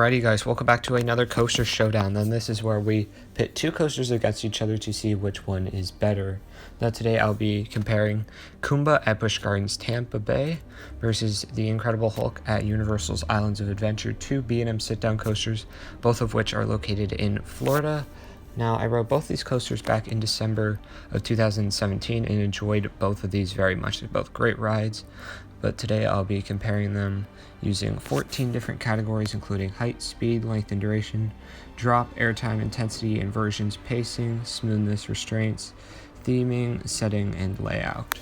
Alrighty guys, welcome back to another coaster showdown. Then this is where we pit two coasters against each other to see which one is better. Now today I'll be comparing Kumba at Busch Gardens Tampa Bay versus the Incredible Hulk at Universal's Islands of Adventure, two B&M sit-down coasters, both of which are located in Florida. Now I rode both these coasters back in December of 2017 and enjoyed both of these very much. They're both great rides, but today I'll be comparing them using 14 different categories, including height, speed, length, and duration, drop, airtime, intensity, inversions, pacing, smoothness, restraints, theming, setting, and layout.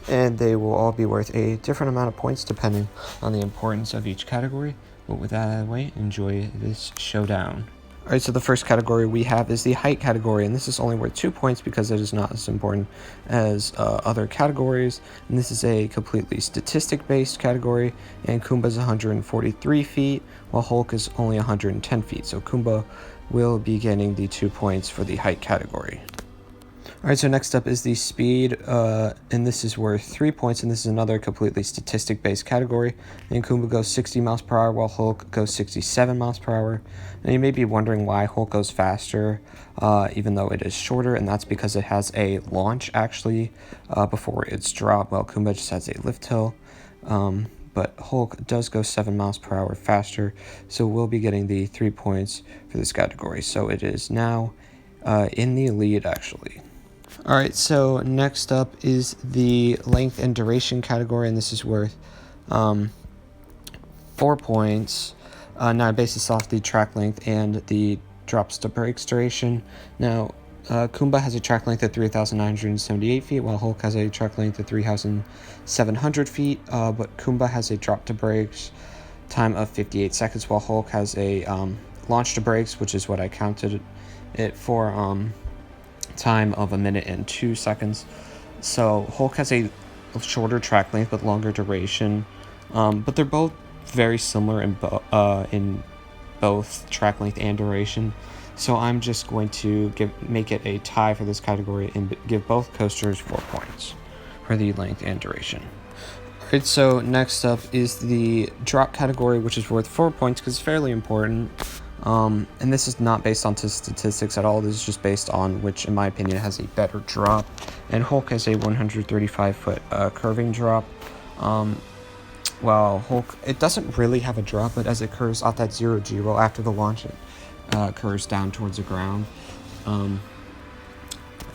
And they will all be worth a different amount of points depending on the importance of each category. But with that out of the way, enjoy this showdown. Alright, so the first category we have is the height category, and this is only worth 2 points because it is not as important as other categories. And this is a completely statistic-based category, and Kumba is 143 feet, while Hulk is only 110 feet. So Kumba will be getting the 2 points for the height category. Alright, so next up is the speed, and this is worth 3 points, and this is another completely statistic-based category. And Kumba goes 60 miles per hour, while Hulk goes 67 miles per hour. And you may be wondering why Hulk goes faster, even though it is shorter, and that's because it has a launch, actually, before its drop, while Kumba just has a lift hill. But Hulk does go 7 miles per hour faster, so we'll be getting the 3 points for this category. So it is now in the lead, actually. Alright, so next up is the length and duration category, and this is worth 4 points. Now I base this off the track length and the drops to brakes duration. Now, Kumba has a track length of 3,978 feet, while Hulk has a track length of 3,700 feet, but Kumba has a drop to brakes time of 58 seconds, while Hulk has a launch to brakes, which is what I counted it for, time of 1 minute and 2 seconds. So Hulk has a shorter track length but longer duration, but they're both very similar in both track length and duration. So I'm just going to make it a tie for this category and give both coasters 4 points for the length and duration. Alright, so next up is the drop category, which is worth 4 points because it's fairly important. And this is not based on statistics at all. This is just based on which, in my opinion, has a better drop. And Hulk has a 135-foot curving drop. While Hulk, it doesn't really have a drop, but as it curves off that 0-0 after the launch, it curves down towards the ground.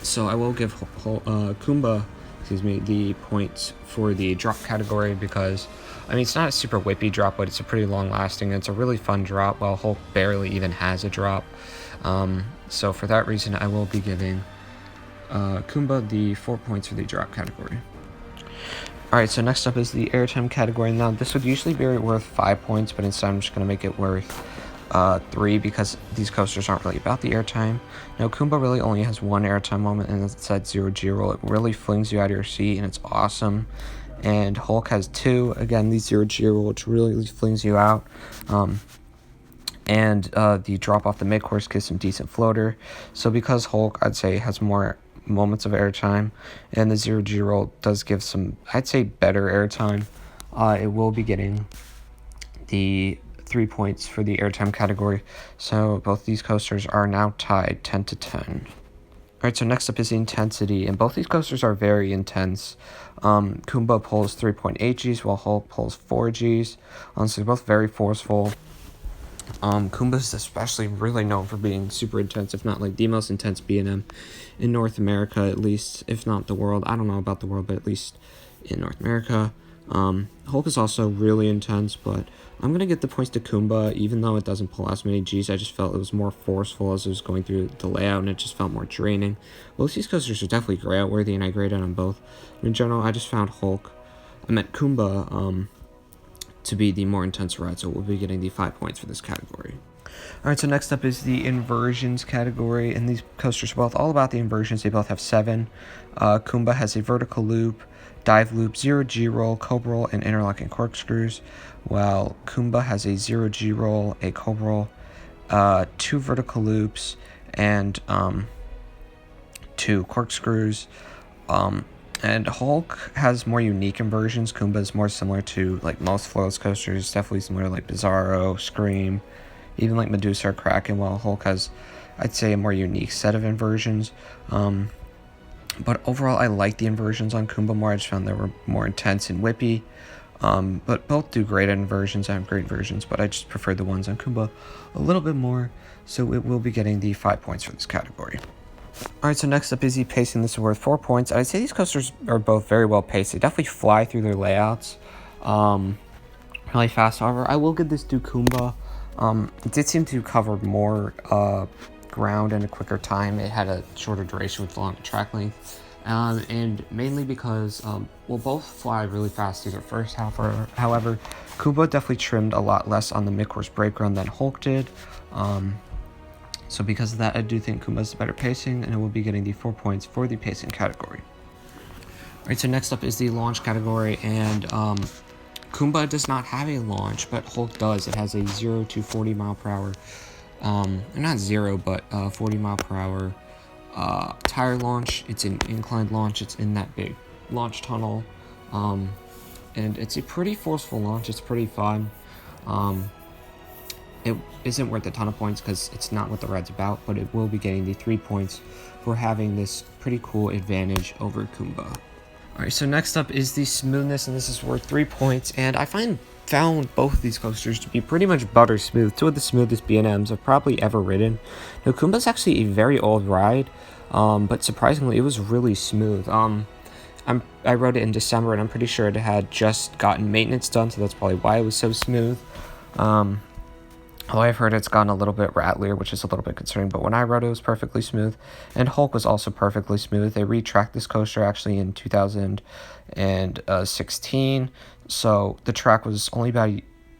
So I will give Kumba, the points for the drop category because, I mean, it's not a super whippy drop, but it's a pretty long-lasting. It's a really fun drop, while Hulk barely even has a drop. So for that reason, I will be giving Kumba the 4 points for the drop category. Alright, so next up is the airtime category. Now, this would usually be worth 5 points, but instead I'm just going to make it worth 3 because these coasters aren't really about the airtime. Now, Kumba really only has one airtime moment, and it's at 0-0. It really flings you out of your seat, and it's awesome. And Hulk has 2, again, the 0-0, which really flings you out. And the drop off the mid-course gives some decent floater. So because Hulk, I'd say, has more moments of airtime, and the 0-0 does give some, I'd say, better airtime, it will be getting the 3 points for the airtime category. So both these coasters are now tied 10-10. Alright, so next up is the intensity, and both these coasters are very intense. Kumba pulls 3.8 Gs, while Hulk pulls 4 Gs. So they're both very forceful. Kumba is especially really known for being super intense, if not like the most intense B&M in North America, at least, if not the world. I don't know about the world, but at least in North America. Hulk is also really intense, but I'm going to get the points to Kumba, even though it doesn't pull as many Gs. I just felt it was more forceful as it was going through the layout, and it just felt more draining. Both these coasters are definitely grade worthy, and I graded on both. In general, I just found Kumba, to be the more intense ride, so we'll be getting the 5 points for this category. Alright, so next up is the inversions category, and these coasters are both all about the inversions. They both have 7. Kumba has a vertical loop, dive loop, 0-G roll, cobra roll, and interlocking corkscrews, while Kumba has a 0-G roll, a cobra roll, 2 vertical loops, and 2 corkscrews. And Hulk has more unique inversions. Kumba is more similar to like most floorless coasters, definitely similar to like Bizarro, Scream, even like Medusa or Kraken, while Hulk has, I'd say, a more unique set of inversions. But overall, I like the inversions on Kumba more. I just found they were more intense and whippy. But both do great inversions. I have great versions, but I just prefer the ones on Kumba a little bit more. So it will be getting the 5 points for this category. Alright, so next up is the pacing. This is worth 4 points. I'd say these coasters are both very well paced. They definitely fly through their layouts really fast. However, I will give this to Kumba. It did seem to cover more ground in a quicker time. It had a shorter duration with longer track length. And mainly because, we'll both fly really fast through their first half. However, Kumba definitely trimmed a lot less on the mid-course brake run than Hulk did. So because of that, I do think Kumba is the better pacing, and it will be getting the 4 points for the pacing category. Alright, so next up is the launch category, and Kumba does not have a launch, but Hulk does. It has a 0 to 40 mile per hour, not 0, but 40 mile per hour tire launch. It's an inclined launch. It's in that big launch tunnel, and it's a pretty forceful launch. It's pretty fun. It isn't worth a ton of points because it's not what the ride's about, but it will be getting the 3 points for having this pretty cool advantage over Kumba. Alright, so next up is the Smoothness, and this is worth 3 points, and I found both of these coasters to be pretty much butter smooth. Two of the smoothest B&Ms I've probably ever ridden. Now, Kumba's actually a very old ride, but surprisingly, it was really smooth. I rode it in December, and I'm pretty sure it had just gotten maintenance done, so that's probably why it was so smooth. Although I've heard it's gotten a little bit rattlier, which is a little bit concerning, but when I rode it, it was perfectly smooth. And Hulk was also perfectly smooth. They retracked this coaster actually in 2016, so the track was only about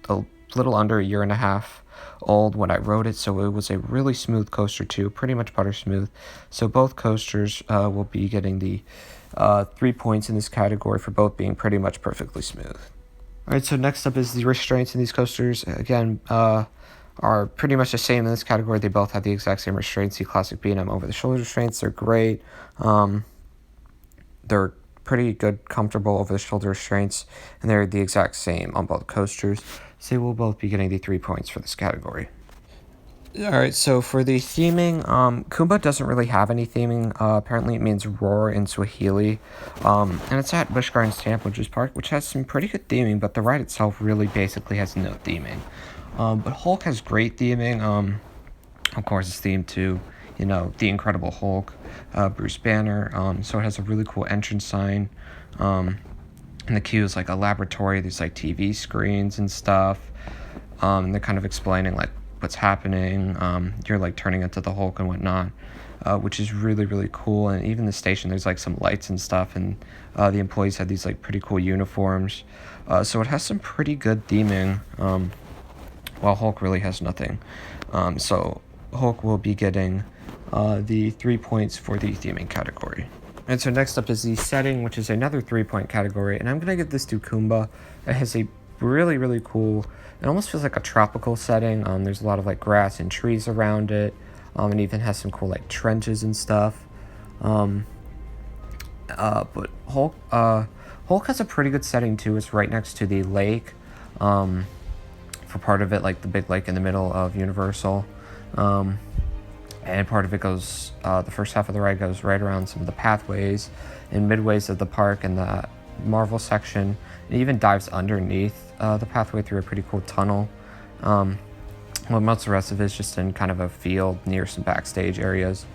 a little under a year and a half old when I rode it, so it was a really smooth coaster too, pretty much butter smooth. So both coasters will be getting the 3 points in this category for both being pretty much perfectly smooth. Alright, so next up is the restraints in these coasters. Again, are pretty much the same in this category. They both have the exact same restraints, the classic B&M over-the-shoulder restraints. They're great. They're pretty good, comfortable over-the-shoulder restraints, and they're the exact same on both coasters. So they will both be getting the 3 points for this category. Alright, so for the theming, Kumba doesn't really have any theming. Apparently it means roar in Swahili. And it's at Busch Tampa, which has some pretty good theming, but the ride itself really basically has no theming. But Hulk has great theming. Of course, it's themed to, The Incredible Hulk, Bruce Banner. So it has a really cool entrance sign. And the queue is like a laboratory. There's like TV screens and stuff. And they're kind of explaining like what's happening. You're like turning into the Hulk and whatnot, which is really, really cool. And even the station, there's like some lights and stuff. And the employees had these like pretty cool uniforms. So it has some pretty good theming. While Hulk really has nothing. So Hulk will be getting the 3 points for the theming category. And so next up is the setting, which is another 3-point category, and I'm going to give this to Kumba. It has a really, really cool, it almost feels like a tropical setting. There's a lot of like grass and trees around it, and even has some cool like trenches and stuff. But Hulk has a pretty good setting too. It's right next to the lake. For part of it, like the big lake in the middle of Universal, and part of it goes, the first half of the ride goes right around some of the pathways and midways of the park and the Marvel section. It even dives underneath the pathway through a pretty cool tunnel. Well, most of the rest of it is just in kind of a field near some backstage areas.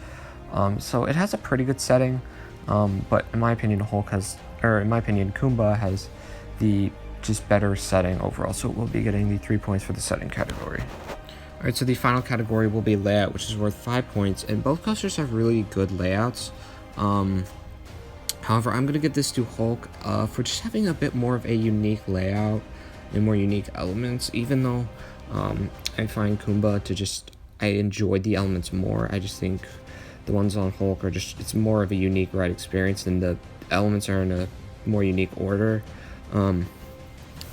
So it has a pretty good setting, but in my opinion, Kumba has the just better setting overall, so it will be getting the 3 points for the setting category. Alright, so the final category will be layout, which is worth 5 points, and both coasters have really good layouts. However, I'm going to give this to Hulk for just having a bit more of a unique layout and more unique elements, even though I find Kumba I enjoyed the elements more. I just think the ones on Hulk are it's more of a unique ride experience, and the elements are in a more unique order.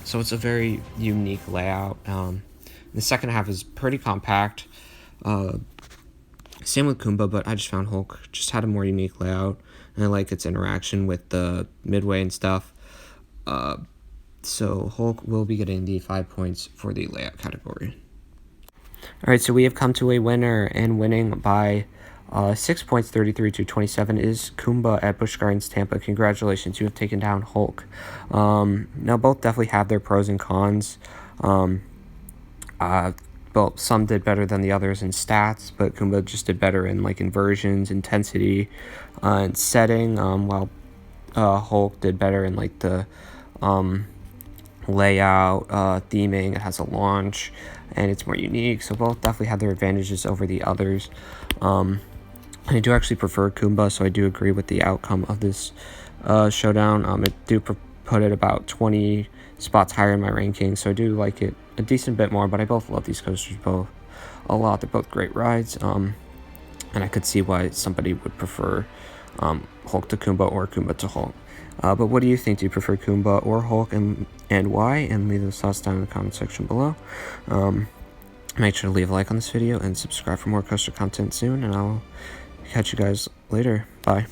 So it's a very unique layout. The second half is pretty compact. Same with Kumba, but I just found Hulk just had a more unique layout, and I like its interaction with the midway and stuff. So Hulk will be getting the 5 points for the layout category. Alright, so we have come to a winner, and winning by 6 points, 33-27, is Kumba at Busch Gardens, Tampa. Congratulations, you have taken down Hulk. Now, both definitely have their pros and cons. Well, some did better than the others in stats, but Kumba just did better in like inversions, intensity, and setting, while Hulk did better in like the layout, theming. It has a launch, and it's more unique, so both definitely have their advantages over the others. I do actually prefer Kumba, so I do agree with the outcome of this showdown. I do put it about 20 spots higher in my ranking, so I do like it a decent bit more, but I both love these coasters both a lot. They're both great rides, and I could see why somebody would prefer Hulk to Kumba or Kumba to Hulk. But what do you think? Do you prefer Kumba or Hulk, and why? And leave those thoughts down in the comment section below. Make sure to leave a like on this video and subscribe for more coaster content soon, and I'll catch you guys later. Bye.